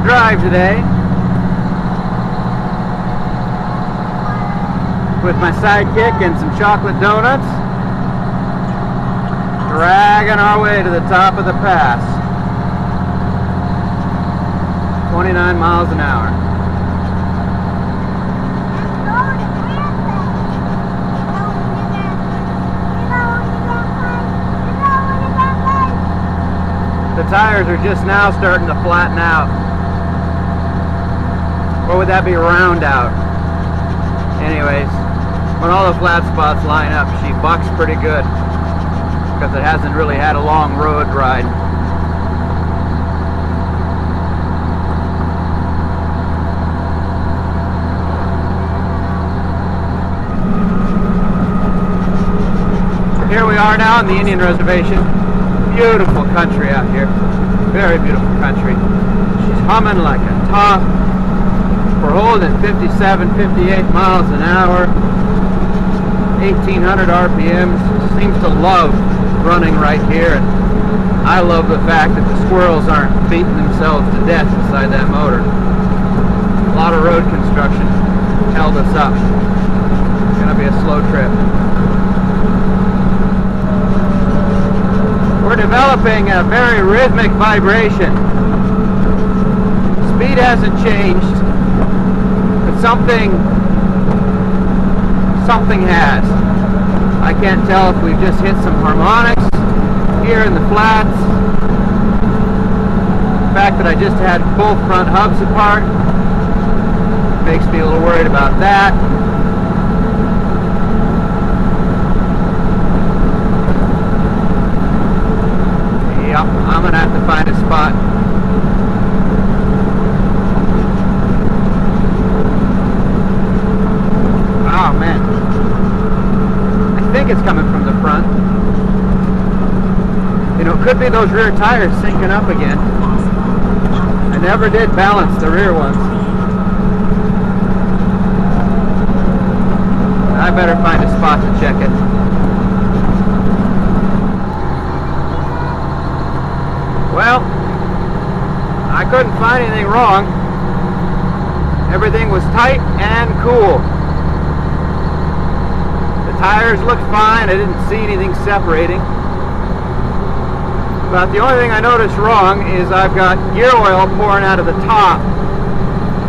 drive today with my sidekick and some chocolate donuts, dragging our way to the top of the pass. 29 miles an hour. The tires are just now starting to flatten out. Or would that be round out? Anyways, when all the flat spots line up, she bucks pretty good because it hasn't really had a long road ride. Here we are now on the Indian Reservation. Beautiful country out here. Very beautiful country. She's humming like a top. We're holding 57, 58 miles an hour. 1800 RPMs. Seems to love running right here. And I love the fact that the squirrels aren't beating themselves to death inside that motor. A lot of road construction held us up. It's gonna be a slow trip. We're developing a very rhythmic vibration. Speed hasn't changed, but something has. I can't tell if we've just hit some harmonics here in the flats. The fact that I just had both front hubs apart makes me a little worried about that. I'm gonna have to find a spot. Oh man, I think it's coming from the front. You know, it could be those rear tires sinking up again. I never did balance the rear ones. I better find a spot to check it. Well, I couldn't find anything wrong. Everything was tight and cool. The tires looked fine. I didn't see anything separating. But the only thing I noticed wrong is I've got gear oil pouring out of the top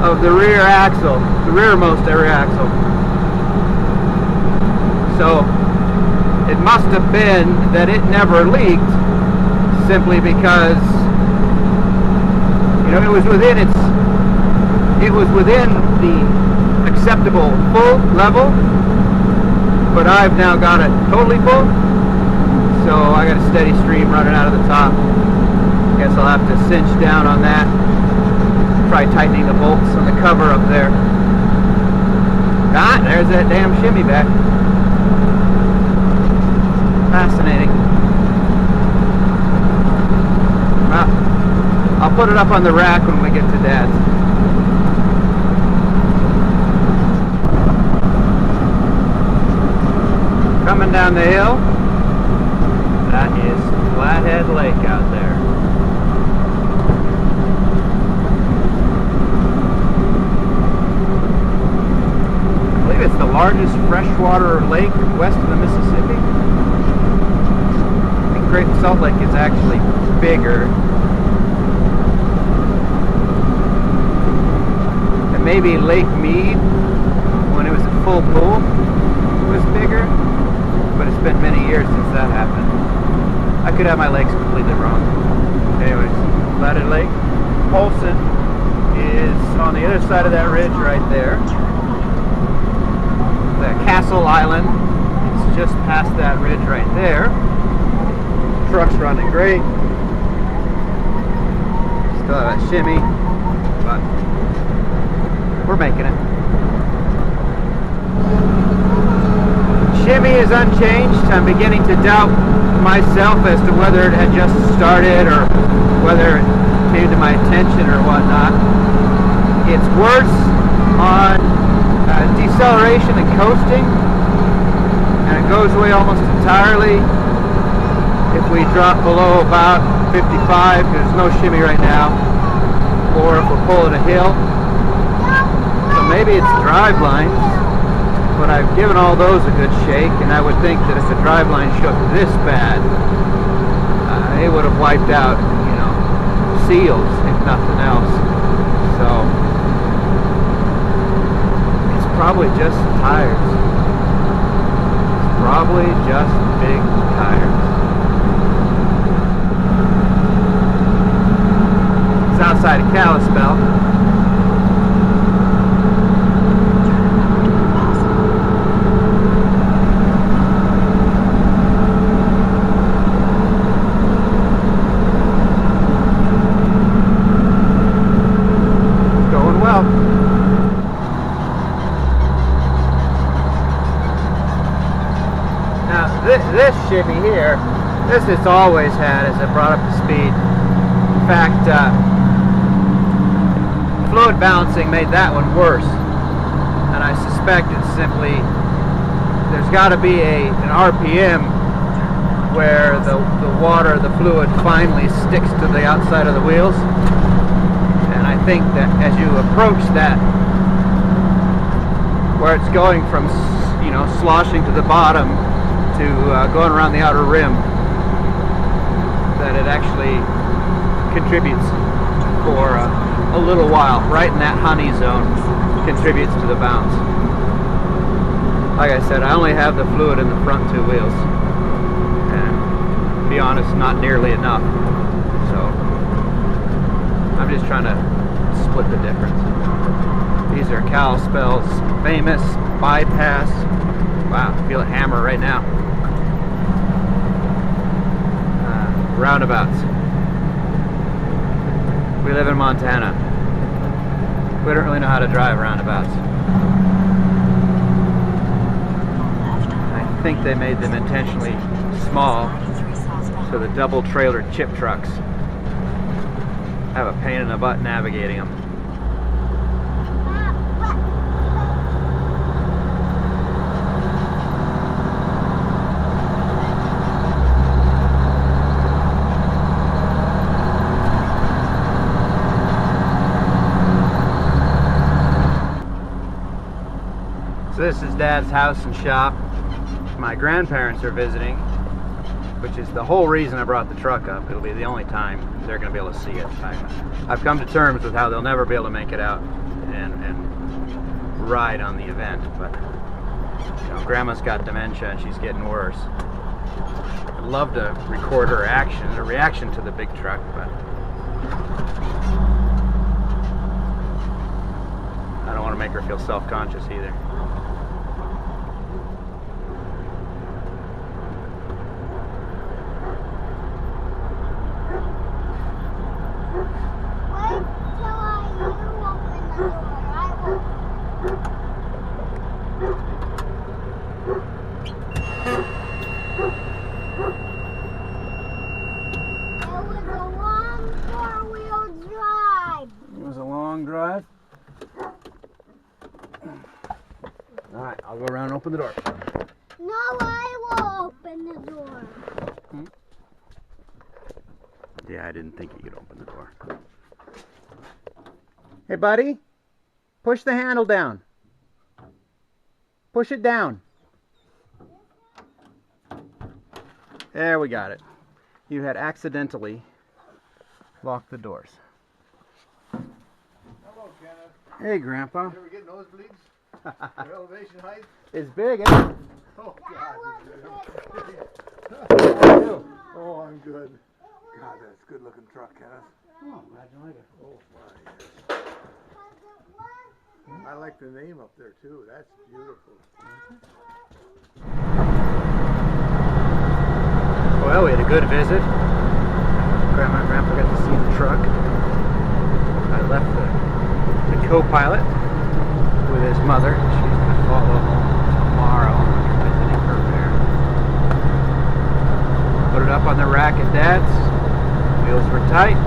of the rear axle, the rearmost rear axle. So it must have been that it never leaked, simply because, you know, it was within the acceptable full level, but I've now got it totally full, so I got a steady stream running out of the top. Guess I'll have to cinch down on that, try tightening the bolts on the cover up there. Ah, there's that damn shimmy back. Fascinating. I'll put it up on the rack when we get to Dad's. Coming down the hill, that is Flathead Lake out there. I believe it's the largest freshwater lake west of the Mississippi. I think Great Salt Lake is actually bigger. Maybe Lake Mead, when it was at full pool, was bigger, but it's been many years since that happened. I could have my lakes completely wrong. Anyways, Flathead Lake. Polson is on the other side of that ridge right there. The Castle Island is just past that ridge right there. Truck's running great. Still have that shimmy, but we're making it. Shimmy is unchanged. I'm beginning to doubt myself as to whether it had just started or whether it came to my attention or whatnot. It's worse on deceleration and coasting, and it goes away almost entirely if we drop below about 55. There's no shimmy right now. or if we're pulling a hill. So maybe it's drive lines, but I've given all those a good shake, and I would think that if the drive line shook this bad, it would have wiped out, you know, seals, if nothing else. So it's probably just tires. It's probably just big tires. It's outside of Kalispell. This shimmy here, this it's always had as it brought up the speed. In fact, fluid balancing made that one worse, and I suspect it's simply there's got to be an RPM where the water, the fluid finally sticks to the outside of the wheels, and I think that as you approach that, where it's going from, you know, sloshing to the bottom to going around the outer rim, that it actually contributes for a little while. Right in that honey zone contributes to the bounce. Like I said, I only have the fluid in the front two wheels, and to be honest, not nearly enough. So I'm just trying to split the difference. These are Kalispell's famous bypass. Wow, I feel a hammer right now. Roundabouts. We live in Montana. We don't really know how to drive roundabouts. I think they made them intentionally small so the double trailer chip trucks have a pain in the butt navigating them. So this is Dad's house and shop. My grandparents are visiting, which is the whole reason I brought the truck up. It'll be the only time they're going to be able to see it. I've come to terms with how they'll never be able to make it out and ride on the event, but you know, Grandma's got dementia and she's getting worse. I'd love to record her reaction to the big truck, but I don't want to make her feel self-conscious either. Drive. Alright, I'll go around and open the door. No, I will open the door. Yeah, I didn't think you could open the door. Hey, buddy, push the handle down. Push it down. There, we got it. You had accidentally locked the doors. Hey, Grandpa. You ever get nosebleeds? Your elevation height? It's big, isn't it? Oh, God. How are you? Oh, I'm good. God, that's a good-looking truck, Kenneth. Oh, I'm glad you like it. Oh, my. I like the name up there, too. That's beautiful. Well, we had a good visit. Grandma and Grandpa got to see the truck. I left the co-pilot with his mother. She's going to follow tomorrow. I'm visiting her there. Put it up on the rack at Dad's. Wheels were tight.